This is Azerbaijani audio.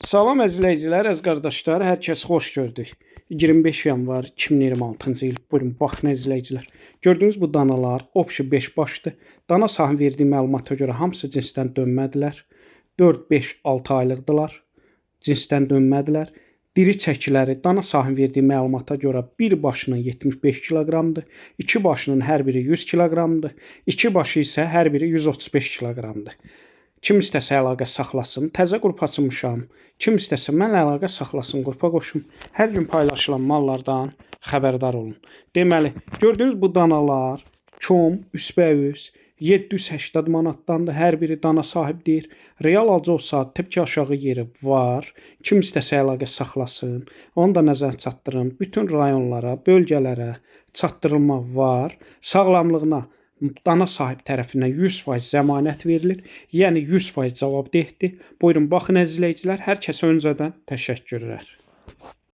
Salam əzizləyicilər, əziz qardaşlar, hər kəs xoş gördük. 25 yanvar 2026-cı il. Buyurun, baxın əzizləyicilər. Gördüyünüz bu danalar opşi 5 başdır. Dana sahibinin verdiyi məlumata görə hamısı cinsdən dönmədilər. 4, 5, 6 aylıqdılar. Cinsdən dönmədilər. Diri çəkiləri dana sahibinin verdiyi məlumata görə bir başının 75 kiloqramdır, iki başının hər biri 100 kiloqramdır, iki başı isə hər biri 135 kiloqramdır. Kim istəsə əlaqə saxlasın. Təzə qrup açmışam. Kim istəsə mən əlaqə saxlasın, qrupa qoşum. Hər gün paylaşılan mallardan xəbərdar olun. Deməli, gördüyünüz bu danalar kom, üsbəüz 780 manatdandır. Hər biri dana sahibdir. Real alıcı olsa təbii aşağı yeri var. Kim istəsə əlaqə saxlasın. Onu da nəzərə çatdırın. Bütün rayonlara, bölgələrə çatdırılma var. Sağlamlığına dana sahib tərəfindən 100% zəmanət verilir. Yəni 100% cavabdehdir. Buyurun, baxın əzizləyicilər, hər kəsə öncədən təşəkkürlər.